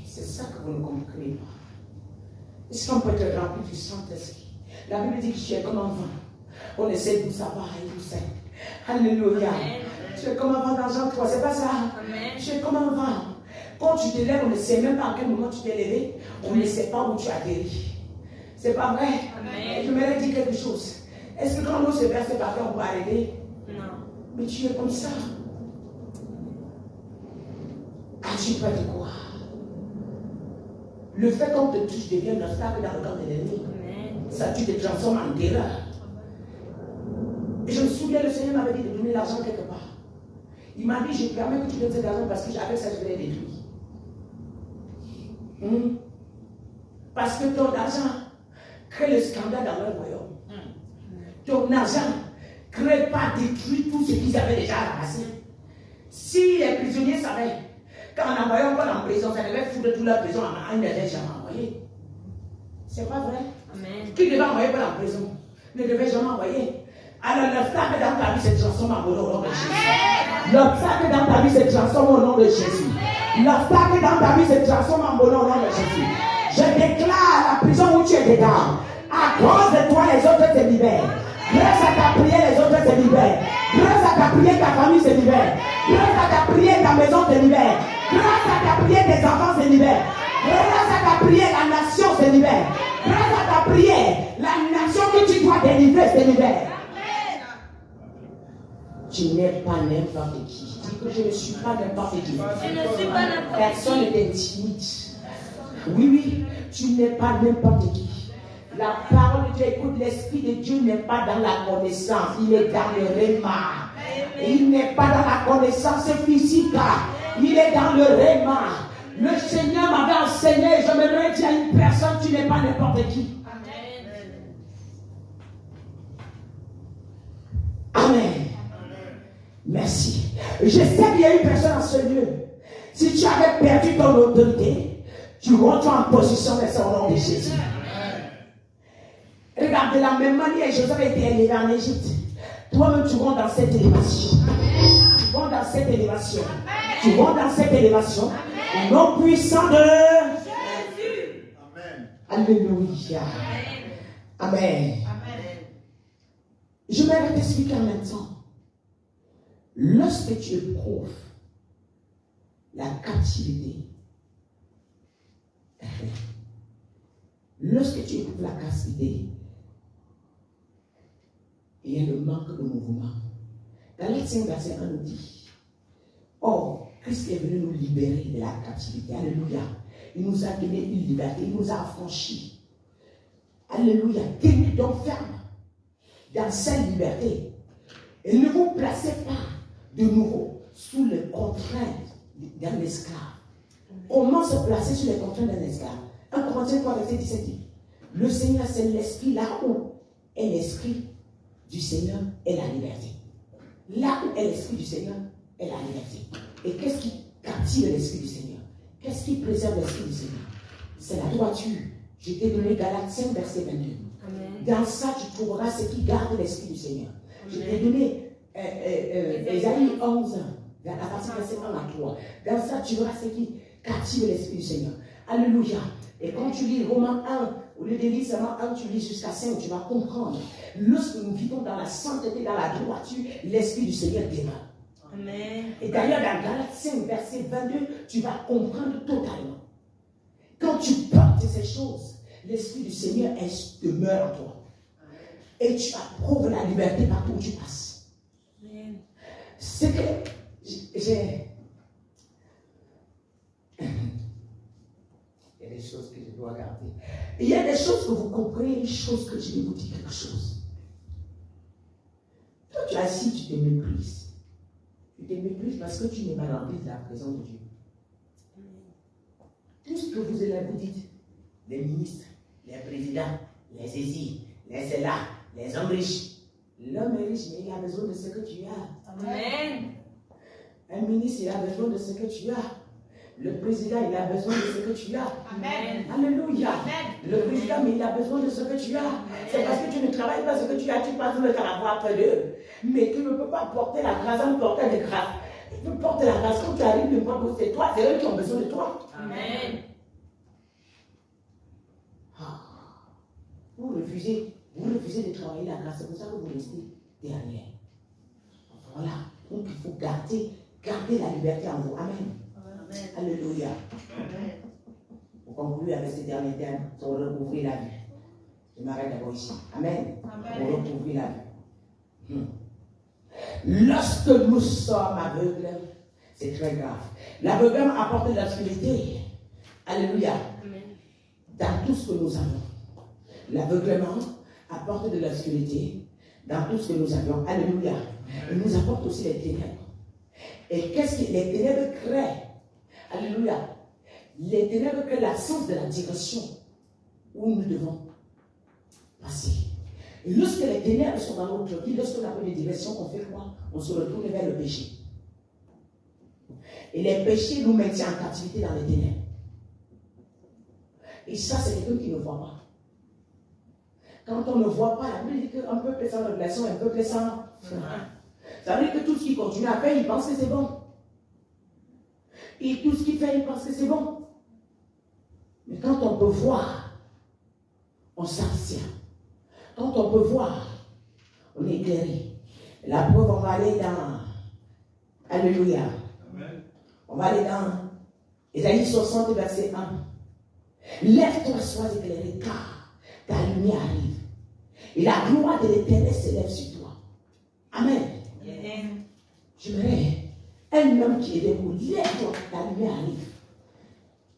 C'est ça que vous ne comprenez pas. Est-ce qu'on peut être rempli du Saint-Esprit? La Bible dit que tu es comme un vent. On essaie d'où ça va et d'où c'est. Alléluia. Tu es comme un vent dans Jean 3, c'est pas ça? Tu es comme un vent. Quand tu te lèves, on ne sait même pas à quel moment tu t'es levé. On ne sait pas où tu atterris. C'est pas vrai? Amen. Je me dire quelque chose. Est-ce que quand l'eau se verse par terre, on peut arrêter? Non. Mais tu es comme ça. As-tu peur de quoi? Le fait qu'on te touche devient un obstacle dans le camp de l'ennemi. Ça, tu te transformes en terreur. Et je me souviens, le Seigneur m'avait dit de donner l'argent quelque part. Il m'a dit, je permets que tu donnes cet argent parce que avec ça, je vais les détruire. Parce que ton argent crée le scandale dans leur royaume. Ton argent crée pas, détruit tout ce qu'ils avaient déjà ramassé. Si les prisonniers savaient qu'en envoyant Paul en prison, ça devait foutre toute la prison en un des jamais envoyé. C'est pas vrai? Amen. Qui devait envoyer Paul en prison ne devait jamais envoyer. Alors l'obstacle dans ta vie se transforme en bonheur au nom de Jésus. L'obstacle dans ta vie se transforme au nom de Jésus. L'obstacle dans ta vie se transforme en bonheur au nom de Jésus. Je déclare la prison où tu es dedans. À cause de toi, les autres se libèrent. Grâce à ta prière, les autres se libèrent. Grâce à ta prière, ta famille se libère. Grâce à ta prière, ta maison se libère. Grâce à ta prière, tes enfants se libèrent. Grâce à ta prière, la nation se libère. Grâce à ta prière, la nation que tu dois délivrer se libère. Tu n'es pas n'importe qui. Dis que je ne suis pas n'importe qui. Personne ne t'intimide. Oui, tu n'es pas n'importe qui. La parole de Dieu, écoute, l'Esprit de Dieu n'est pas dans la connaissance, il est dans le réma. Il n'est pas dans la connaissance physique, il est dans le réma. Le Seigneur m'avait enseigné, je me dis à une personne, tu n'es pas n'importe qui. Amen. Merci. Je sais qu'il y a une personne en ce lieu. Si tu avais perdu ton autorité, tu rentres en position de son nom de Jésus. Regarde, de la même manière, Joseph a été élevé en Égypte. Toi-même, tu rentres dans cette élévation. Tu rentres dans cette élévation. Tu rentres dans cette élévation. Au nom puissant de Jésus. Amen. Alléluia. Amen. Amen. Je vais t'expliquer en même temps. Lorsque tu éprouves la captivité, lorsque tu éprouves la captivité, il y a le manque de mouvement. Dans l'Acte 5, verset 1 nous dit, or, Christ est venu nous libérer de la captivité. Alléluia. Il nous a donné une liberté, il nous a affranchis. Alléluia. Tenez donc ferme dans cette liberté. Et ne vous placez pas de nouveau sous les contraintes d'un esclave. Comment se placer sous les contraintes d'un esclave? 1 Corinthiens 3, verset 17 dit, le Seigneur, c'est l'esprit, là où est l'esprit du Seigneur est la liberté. Là où est l'esprit du Seigneur est la liberté. Et qu'est-ce qui captive l'esprit du Seigneur? Qu'est-ce qui préserve l'esprit du Seigneur? C'est la droiture, Je t'ai donné Galates 5, verset 22. Amen. Dans ça, tu trouveras ce qui garde l'esprit du Seigneur. Amen. Je t'ai donné Ésaïe 11, à partir de verset 1 à 3. Dans ça, tu verras ce qui captive l'esprit du Seigneur. Alléluia. Et quand tu lis Romains 1, au lieu de lire seulement 1, tu lis jusqu'à 5, tu vas comprendre. Lorsque nous vivons dans la sainteté, dans la droiture, l'esprit du Seigneur demeure. Amen. Et d'ailleurs, dans Galates 5, verset 22, tu vas comprendre totalement. Quand tu portes ces choses, l'esprit du Seigneur demeure en toi. Et tu approuves la liberté partout où tu passes. Amen. C'est que j'ai... Il y a des choses que je dois garder. Il y a des choses que vous comprenez, des choses que je vais vous dire quelque chose. Toi, tu es assis, tu te méprises. Tu te méprises parce que tu n'es pas rempli de la présence de Dieu. Tout ce que vous élèves, vous dites, les ministres, les présidents, les saisis, les célats, les hommes riches. L'homme est riche, mais il a besoin de ce que tu as. Amen. Un ministre, il a besoin de ce que tu as. Le président, il a besoin de ce que tu as. Amen. Alléluia. Amen. Le président, mais il a besoin de ce que tu as. C'est parce que tu ne travailles pas ce que tu as, tu passes le temps à voir près d'eux. Mais tu ne peux pas porter la grâce sans porter de grâce. Tu peux porter la grâce quand tu arrives de voir que c'est toi, c'est eux qui ont besoin de toi. Amen. Vous refusez de travailler la grâce, c'est pour ça que vous restez derrière. Voilà. Donc il faut garder la liberté en vous. Amen. Amen. Alléluia. Pour conclure avec ces derniers termes, pour recouvrir la vue. Je m'arrête d'abord ici. Amen. Pour recouvrir la vue. Lorsque nous sommes aveugles, c'est très grave. L'aveuglement apporte de l'obscurité. Alléluia. Amen. Dans tout ce que nous avons. L'aveuglement apporte de l'obscurité dans tout ce que nous avons. Alléluia. Il nous apporte aussi les ténèbres. Et qu'est-ce que les ténèbres créent? Alléluia. Les ténèbres créent l'absence de la direction où nous devons passer. Et lorsque les ténèbres sont dans notre vie, lorsqu'on n'a pas de direction, on fait quoi? On se retourne vers le péché. Et les péchés nous maintiennent en captivité dans les ténèbres. Et ça, c'est quelqu'un qui ne voit pas. Quand on ne voit pas, la Bible dit qu'un peuple sans révélation, un peuple sans frein. Ça veut dire que tout ce qu'il continue à faire, il pense que c'est bon. Et tout ce qu'il fait, il pense que c'est bon. Mais quand on peut voir, on s'abstient. Quand on peut voir, on est éclairé. La preuve, on va aller dans... Alléluia. Amen. On va aller dans Ésaïe 60, verset 1. Lève-toi, sois éclairé, car ta lumière arrive. Et la gloire de l'Éternel s'élève sur toi. Amen. Amen. J'aimerais un homme qui est debout, lève-toi, ta lumière arrive.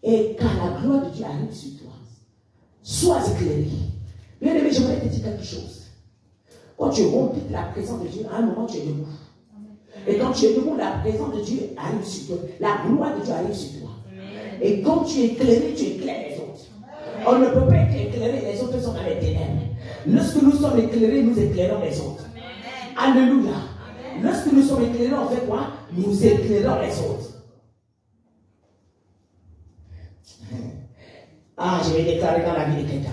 Et quand la gloire de Dieu arrive sur toi, sois éclairé. Bien aimé, j'aimerais te dire quelque chose. Quand tu es rempli de la présence de Dieu, à un moment tu es debout. Et quand tu es debout, la présence de Dieu arrive sur toi. La gloire de Dieu arrive sur toi. Et quand tu es éclairé, tu éclaires les autres. On ne peut pas être éclairé, les autres sont dans les ténèbres. Lorsque nous sommes éclairés, nous éclairons les autres. Alléluia. Lorsque nous sommes éclairés, on fait quoi? Nous éclairons les autres. Ah, je vais déclarer dans la vie de quelqu'un.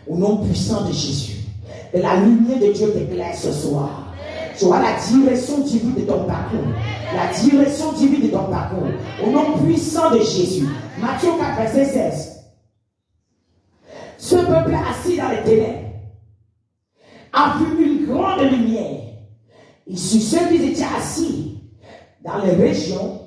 Au nom puissant de Jésus. Et la lumière de Dieu t'éclaire ce soir. Tu vois la direction divine de ton parcours. La direction divine de ton parcours. Au nom puissant de Jésus. Matthieu 4, verset 16. Ce peuple assis dans les ténèbres a vu une grande lumière. Et sur ceux qui étaient assis dans les régions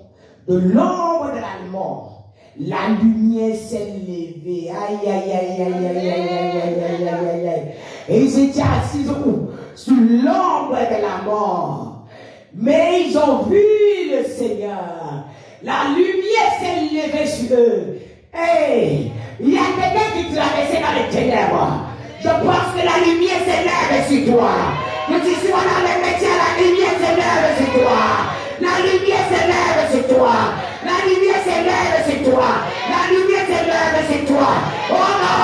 de l'ombre de la mort, la lumière s'est levée. Aïe, aïe, aïe, aïe, aïe, aïe, aïe, aïe, aïe, aïe, aïe. Et ils étaient assis où? Sur l'ombre de la mort. Mais ils ont vu le Seigneur. La lumière s'est levée sur eux. Hey, il y a quelqu'un qui traversait dans les ténèbres. Je pense que la lumière s'élève sur toi. Que tu sois dans les métiers, la lumière s'élève sur toi. La lumière s'élève sur toi. La lumière s'élève sur toi. La lumière s'élève sur toi. Oh non,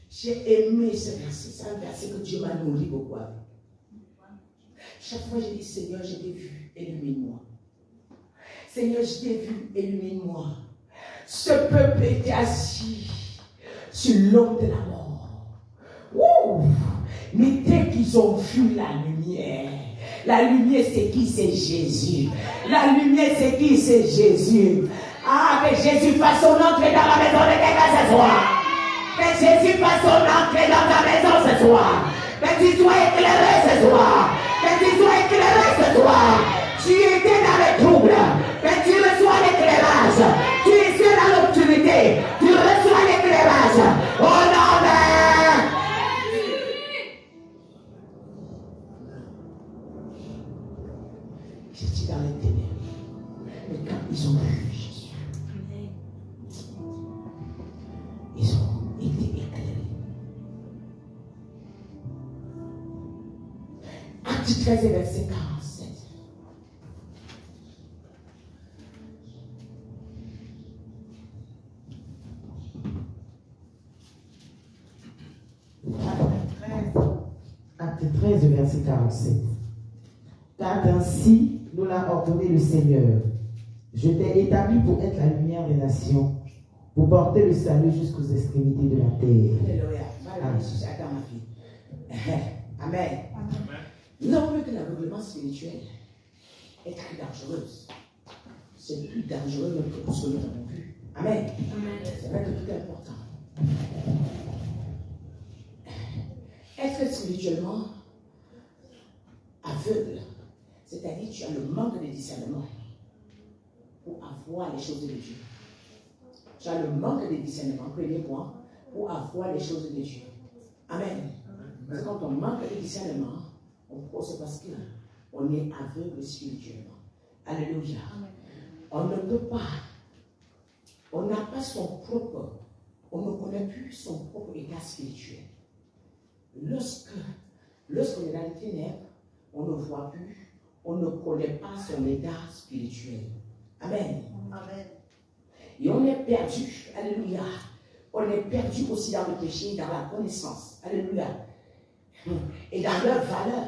j'ai aimé ce verset. C'est un verset que Dieu m'a nourri beaucoup avec. Chaque fois je dis, Seigneur, je t'ai vu, illumine-moi. Seigneur, je t'ai vu, illumine-moi. Ce peuple était assis sur l'homme de la mort. Ouh. Mais dès qu'ils ont vu la lumière c'est qui? C'est Jésus. La lumière c'est qui? C'est Jésus. Ah, que Jésus fasse son entrée dans la maison de quelqu'un ce soir. Que Jésus fasse son entrée dans ta maison ce soir. Que tu sois éclairé ce soir. Que tu sois éclairé ce soir. Tu étais dans le trouble. Que tu reçois l'éclairage. Tu es dans l'obscurité. Tu reçois l'éclairage. Au nom de... J'étais dans les ténèbres. Mais quand ils ont vu Jésus, ils ont été éclairés. Acte 13, verset 47. Acte 13, verset 47. Car ainsi nous l'a ordonné le Seigneur. Je t'ai établi pour être la lumière des nations, pour porter le salut jusqu'aux extrémités de la terre. Alléluia. Attends ma fille. Amen. Nous avons vu que l'aveuglement spirituel est très dangereuse. C'est plus dangereux que pour ce que nous avons vu. Amen. C'est vrai que tout est important. Être spirituellement aveugle, c'est-à-dire tu as le manque de discernement pour avoir les choses de Dieu. Tu as le manque de discernement, premier point, pour avoir les choses de Dieu. Amen. Parce que quand on manque de discernement, c'est parce qu'on est aveugle spirituellement. Alléluia. On ne peut pas, on n'a pas son propre, on ne connaît plus son propre état spirituel. Lorsqu'on est dans les ténèbres, on ne voit plus, on ne connaît pas son état spirituel. Amen. Amen. Et on est perdu. Alléluia. On est perdu aussi dans le péché, dans la connaissance. Alléluia. Et dans leur valeur.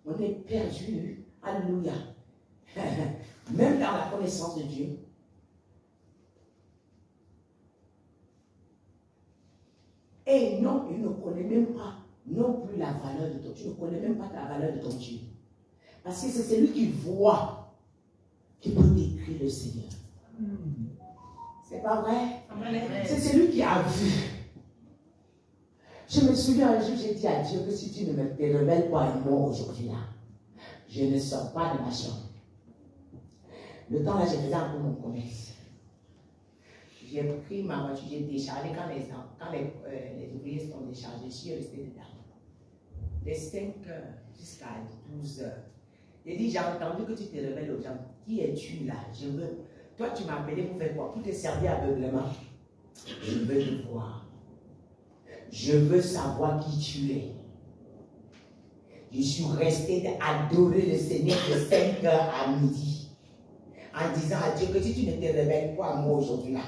On est perdu. Alléluia. Même dans la connaissance de Dieu. Et non, il ne connaît même pas non plus la valeur de ton Dieu. Tu ne connais même pas la valeur de ton Dieu. Parce que c'est celui qui voit qui peut décrire le Seigneur. C'est pas vrai? C'est celui qui a vu. Je me souviens un jour, j'ai dit à Dieu que si tu ne me révèles pas un mot aujourd'hui là, je ne sors pas de ma chambre. Le temps là, je faisais un peu mon commerce. J'ai pris ma voiture, j'ai déchargé quand les ouvriers sont déchargés, je suis resté dedans. De 5 heures jusqu'à 12 heures. J'ai dit, j'ai entendu que tu te révèles aux gens. Qui es-tu là? Je veux. Toi, tu m'as appelé pour faire quoi? Pour te servir aveuglement. Je veux te voir. Je veux savoir qui tu es. Je suis resté à adorer le Seigneur de 5 heures à midi. En disant à Dieu que si tu ne te révèles pas à moi aujourd'hui là,